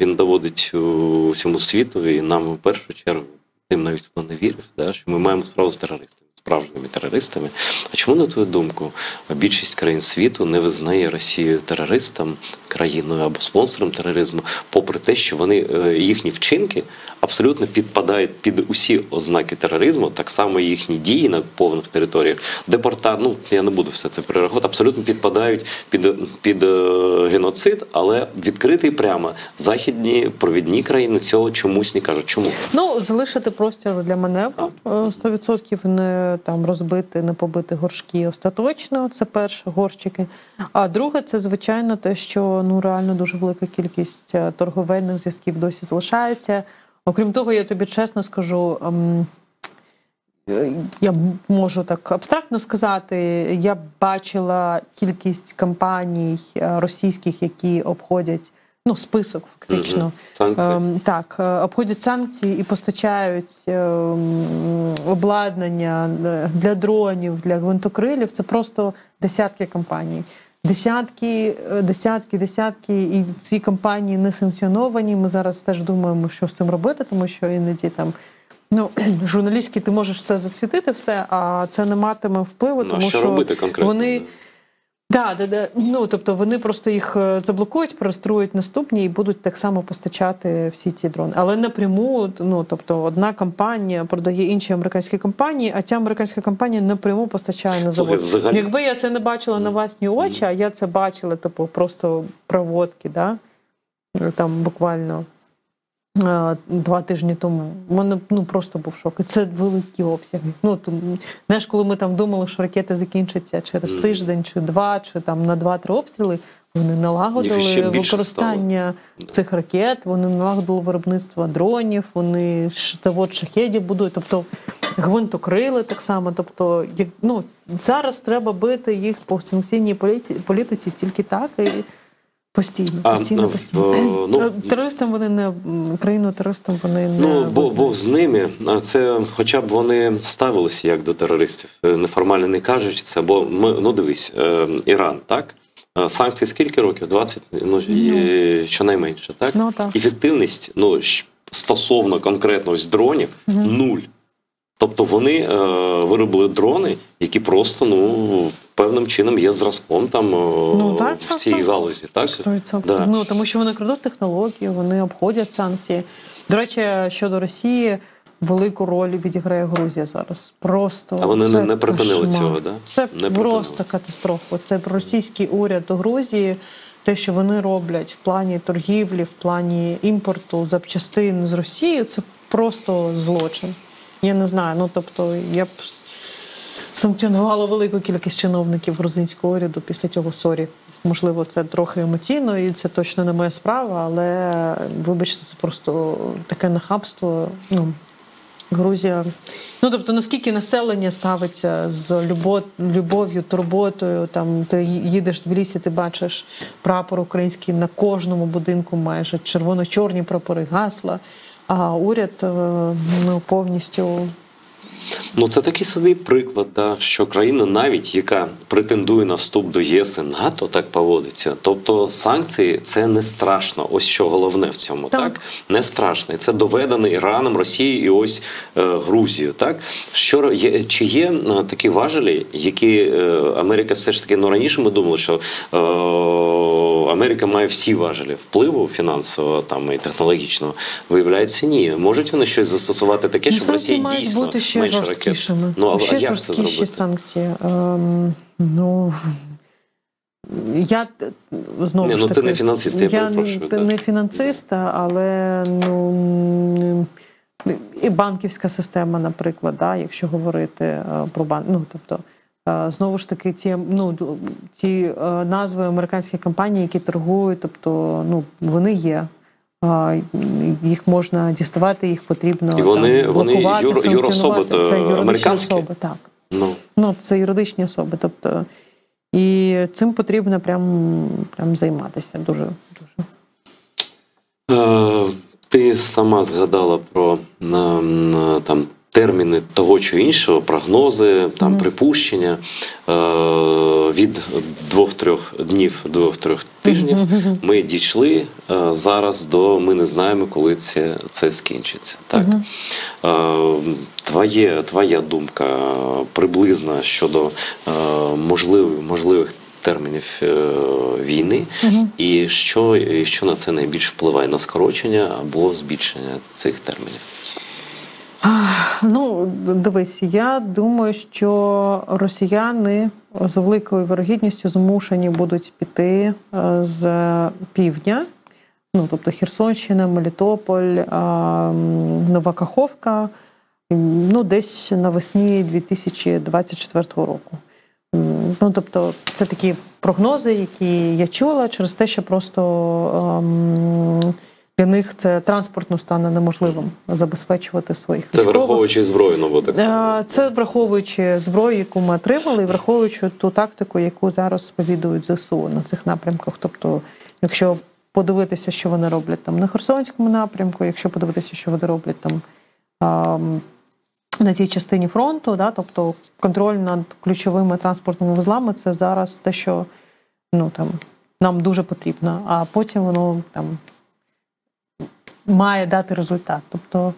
Він доводить усьому світу і нам в першу чергу, тим навіть хто не вірив, да, що ми маємо справу з терористами, справжніми терористами. А чому, на твою думку, більшість країн світу не визнає Росію терористом, країною або спонсором тероризму, попри те, що вони, їхні вчинки абсолютно підпадають під усі ознаки тероризму, так само і їхні дії на повних територіях, я не буду все це перераховувати, абсолютно підпадають під геноцид, але відкритий прямо. Західні провідні країни цього чомусь не кажуть. Чому? Залишити простір для маневру 100%, не там розбити, не побити горшки остаточно, це перше, горщики. А друге, це, звичайно, те, що реально дуже велика кількість торговельних зв'язків досі залишається. Окрім того, я тобі чесно скажу, я можу так абстрактно сказати, я бачила кількість компаній російських, які обходять, список фактично. Так, обходять санкції і постачають обладнання для дронів, для гвинтокрилів. Це просто десятки компаній. Десятки, і ці компанії не санкціоновані. Ми зараз теж думаємо, що з цим робити, тому що іноді там, журналістськи ти можеш це засвітити все, а це не матиме впливу, тому що робити конкретно? Вони... тобто вони просто їх заблокують, переструють наступні і будуть так само постачати всі ці дрони. Але напряму, тобто одна компанія продає іншій американській компанії, а ця американська компанія напряму постачає на завод. Якби я це не бачила на власні очі, а я це бачила, просто проводки, там буквально 2 тижні тому. У мене просто був шок. І це великі обсяги. Знаєш, коли ми там думали, що ракети закінчаться через тиждень, чи 2, чи там на 2-3 обстріли, вони налагодили використання цих ракет, вони налагодили виробництво дронів, вони завод шахедів будують, тобто гвинтокрили так само. Тобто, зараз треба бити їх по санкційній політиці тільки так і постійно. Терористам вони не, країну-терористам вони не бо з ними, це хоча б вони ставилися як до терористів. Неформально не кажуть це, бо дивись, Іран, так? Санкції скільки років? 20? Щонайменше, так? Так. Ефективність, стосовно конкретно ось дронів, 0. Тобто вони виробили дрони, які просто, певним чином є зразком там в цій галузі. Так? 100%. Да. Тому що вони крадуть технології, вони обходять санкції. До речі, щодо Росії, велику роль відіграє Грузія зараз. Просто а вони не припинили цього, да? Це просто катастрофа. Це російський уряд до Грузії, те, що вони роблять в плані торгівлі, в плані імпорту запчастин з Росією, це просто злочин. Я не знаю, я б санкціонувала велику кількість чиновників грузинського уряду після цього сорі. Можливо, це трохи емоційно і це точно не моя справа, але, вибачте, це просто таке нахабство. Грузія... наскільки населення ставиться з любов'ю, турботою, там, ти їдеш в лісі, ти бачиш прапор український на кожному будинку майже, червоно-чорні прапори, гасла, а уряд повністю... Це такий собі приклад, що країна навіть, яка претендує на вступ до ЄС і НАТО, так поводиться. Тобто санкції – це не страшно. Ось що головне в цьому, так? Не страшно. І це доведено Іраном, Росією і ось Грузією, так? Чи є такі важелі, які Америка все ж таки, раніше ми думали, що Америка має всі важелі впливу фінансового і технологічного. Виявляється, ні. Можуть вони щось застосувати таке, щоб Росія дійсно менше ракет? Ще жорсткіші санкції. Я знову ж таки... Ти не фінансист, я перепрошую. Я не фінансист, але і банківська система, наприклад, якщо говорити про банк. Знову ж таки, ті назви американських компаній, які торгують, тобто, вони є. Їх можна діставати, їх потрібно і вони блокувати, юрособи, це юридичні американські? особи, так. Це юридичні особи, тобто, і цим потрібно прям займатися дуже. Ти сама згадала про терміни того чи іншого, прогнози, там, припущення від 2-3 днів до 2-3 тижнів ми дійшли зараз до, ми не знаємо, коли це скінчиться. Так? Твоя думка приблизна щодо можливих термінів війни, і що на це найбільше впливає, на скорочення або збільшення цих термінів? Ну, дивись, я думаю, що росіяни з великою вирогідністю змушені будуть піти з півдня, ну, тобто Херсонщина, Мелітополь, Нова Каховка, ну, десь навесні 2024 року. Ну, тобто, це такі прогнози, які я чула, через те, що просто для них це транспортно стане неможливим забезпечувати своїх військових. Це враховуючи зброю нову, так само? Це враховуючи зброю, яку ми отримали, і враховуючи ту тактику, яку зараз сповідують ЗСУ на цих напрямках. Тобто, якщо подивитися, що вони роблять там на Херсонському напрямку, якщо подивитися, що вони роблять там на цій частині фронту, да, тобто контроль над ключовими транспортними вузлами, це зараз те, що нам дуже потрібно, а потім воно там має дати результат. Тобто,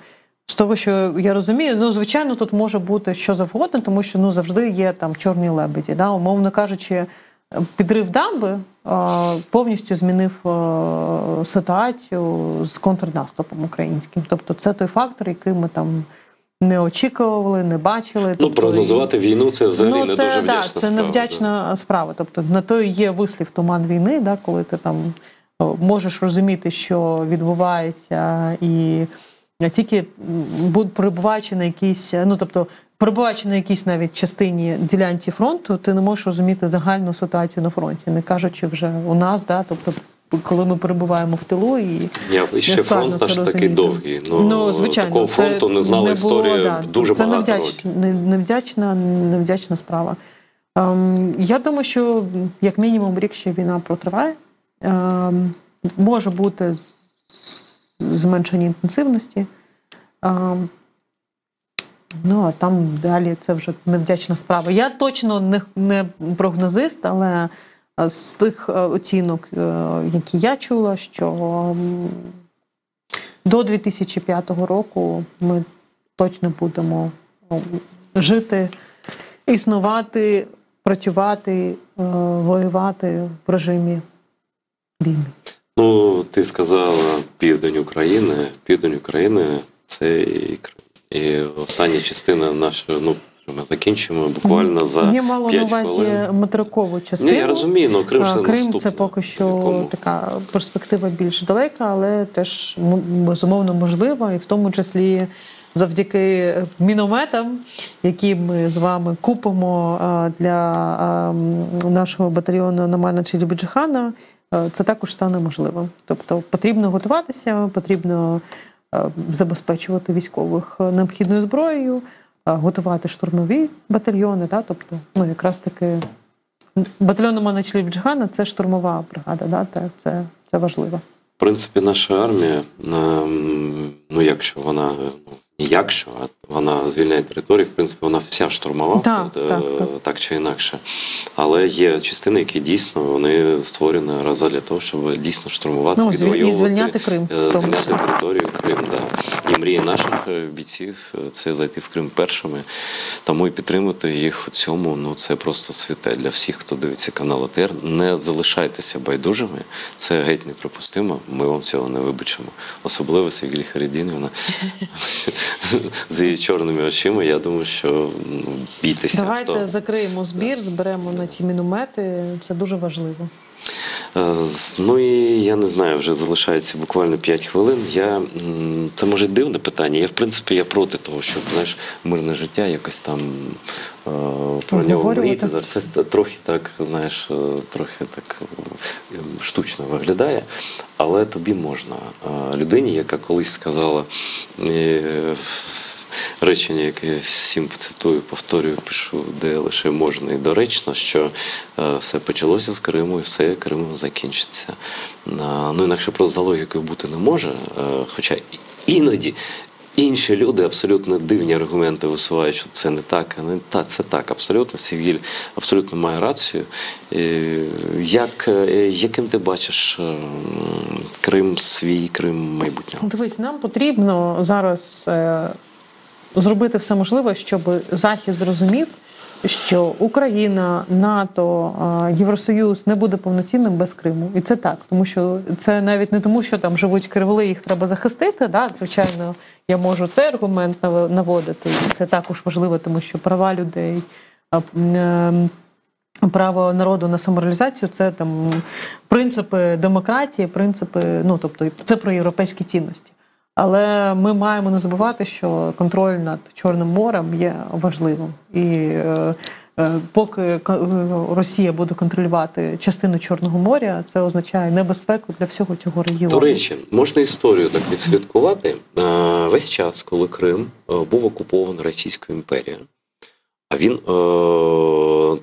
з того, що я розумію, звичайно, тут може бути що завгодно, тому що завжди є там чорні лебеді. Да? Умовно кажучи, підрив дамби повністю змінив ситуацію з контрнаступом українським. Тобто це той фактор, який ми там не очікували, не бачили. Тобто, прогнозувати війну – це взагалі не дуже вдячна справа. Це невдячна справа. Тобто на то і є вислів «туман війни», да, коли ти там можеш розуміти, що відбувається, і тільки перебуваючи на якійсь, перебуваючи на якійсь навіть частині ділянці фронту, ти не можеш розуміти загальну ситуацію на фронті, не кажучи вже у нас, да, тобто коли ми перебуваємо в тилу, і ще фронт наш такий довгий. Звичайно, такого фронту не знала історія дуже багато років. Це невдячна справа. Я думаю, що як мінімум рік ще війна протриває. Може бути зменшення інтенсивності. А там далі це вже невдячна справа. Я точно не прогнозист, але з тих оцінок, які я чула, що до 2005 року ми точно будемо жити, існувати, працювати, воювати в режимі війни. Ти сказала південь України. Південь України – це і Крим. І остання частина нашої, ми закінчимо буквально за 5 хвилин. Я мала на увазі материкову частину. Я розумію, але Крим ще наступний. Крим – це поки що така перспектива більш далека, але теж безумовно можлива, і в тому числі завдяки мінометам, які ми з вами купимо для нашого батальйону Намана чи Біджихана, це також стане можливим. Тобто потрібно готуватися, потрібно забезпечувати військових необхідною зброєю, готувати штурмові батальйони. Да? Тобто, якраз таки батальйон Намана чи Біджихана – це штурмова бригада, да? Це важливо. В принципі, наша армія, якщо вона звільняє територію, в принципі, вона вся штурмова, так чи інакше. Але є частини, які дійсно вони створені для того, щоб дійсно штурмувати, відвоювати. І звільняти Крим. Звільняти територію Крим, да. І мрії наших бійців – це зайти в Крим першими. Тому і підтримати їх у цьому, це просто святе для всіх, хто дивиться канал АТР. Не залишайтеся байдужими. Це геть неприпустимо. Ми вам цього не вибачимо. Особливо Севгілі Харідінівна з її чорними очима, я думаю, що бійтеся. Давайте закриємо збір, зберемо на ті міномети. Це дуже важливо. І я не знаю, вже залишається буквально 5 хвилин. Це може дивне питання. Я, в принципі, я проти того, щоб, мирне життя якось там про нього мріяти. Це трохи так, трохи так штучно виглядає. Але тобі можна. Людині, яка колись сказала речення, яке всім цитую, повторюю, пишу, де лише можна і доречно, що все почалося з Криму і все Кримом закінчиться. Інакше просто за логікою бути не може, хоча іноді інші люди абсолютно дивні аргументи висувають, що це не так, а не так, це так, абсолютно. Севгіль абсолютно має рацію. Яким ти бачиш Крим свій, Крим майбутнього? Дивись, нам потрібно зараз зробити все можливе, щоб Захід зрозумів, що Україна, НАТО, Євросоюз не буде повноцінним без Криму. І це так, тому що це навіть не тому, що там живуть криволи, їх треба захистити. Да? Звичайно, я можу цей аргумент наводити. І це також важливо, тому що права людей, право народу на самореалізацію – це там принципи демократії, принципи, ну тобто це про європейські цінності. Але ми маємо не забувати, що контроль над Чорним морем є важливим. І поки Росія буде контролювати частину Чорного моря, це означає небезпеку для всього цього регіону. До речі, можна історію так відслідкувати. Весь час, коли Крим був окупований Російською імперією, а він,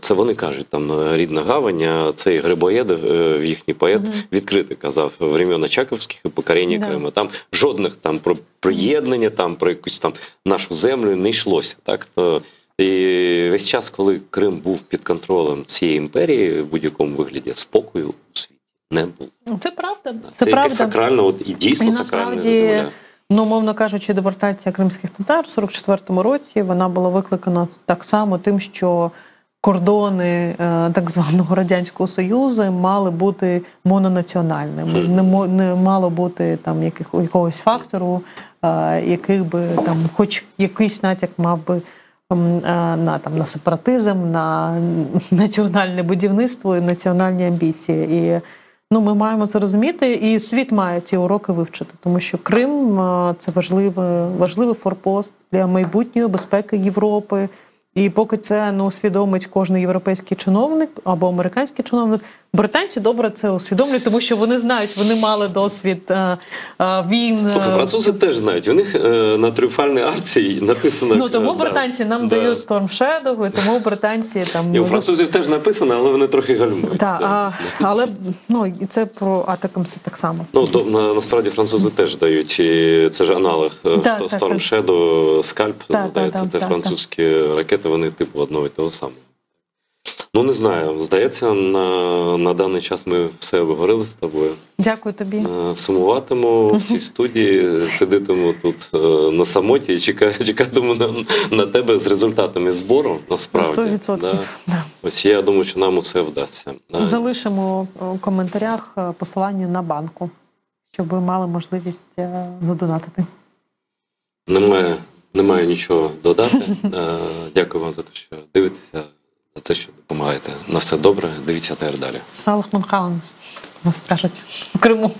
це вони кажуть, там рідна гавань, а цей Грибоєдов, їхній поет, відкрито казав времен Очаковських і покоріння Криму. Там жодних там про приєднання, там про якусь там нашу землю не йшлося. Так? І весь час, коли Крим був під контролем цієї імперії, в будь-якому вигляді спокою у світі не було. Це правда. Це якесь сакральне, от і дійсно сакральна земля. Ну, мовно кажучи, депортація кримських татар в 44-му році, вона була викликана так само тим, що кордони так званого Радянського Союзу мали бути мононаціональними. Не мало бути там якогось фактору, який би там хоч якийсь натяк мав би на сепаратизм, на національне будівництво і національні амбіції. І ми маємо це розуміти, і світ має ці уроки вивчити, тому що Крим – це важливий форпост для майбутньої безпеки Європи. І поки це усвідомить кожен європейський чиновник або американський чиновник, британці добре це усвідомлюють, тому що вони знають, вони мали досвід війн. Слухай, французи теж знають, у них на тріумфальній арці написано... Тому британці нам дають Storm Shadow, і тому британці там... І у французів теж написано, але вони трохи гальмують. Так, але і це про Атакамс так само. Насправді французи теж дають, і це ж аналог Storm Shadow, Scalp, здається, це французькі ракети, вони типу одного і того самого. Не знаю. Здається, на даний час ми все обговорили з тобою. Дякую тобі. Сумуватиму в цій студії, сидитиму тут на самоті і чекатиму на тебе з результатами збору, насправді. 100%. Да. Ось я думаю, що нам усе вдасться. Залишимо у коментарях посилання на банку, щоб ви мали можливість задонатити. Немає нічого додати. Дякую вам за те, що дивитеся. За це, що допомагаєте. На все добре. Дивіться ТР далі. Салах Мунхаунс, нас кажуть, в Криму.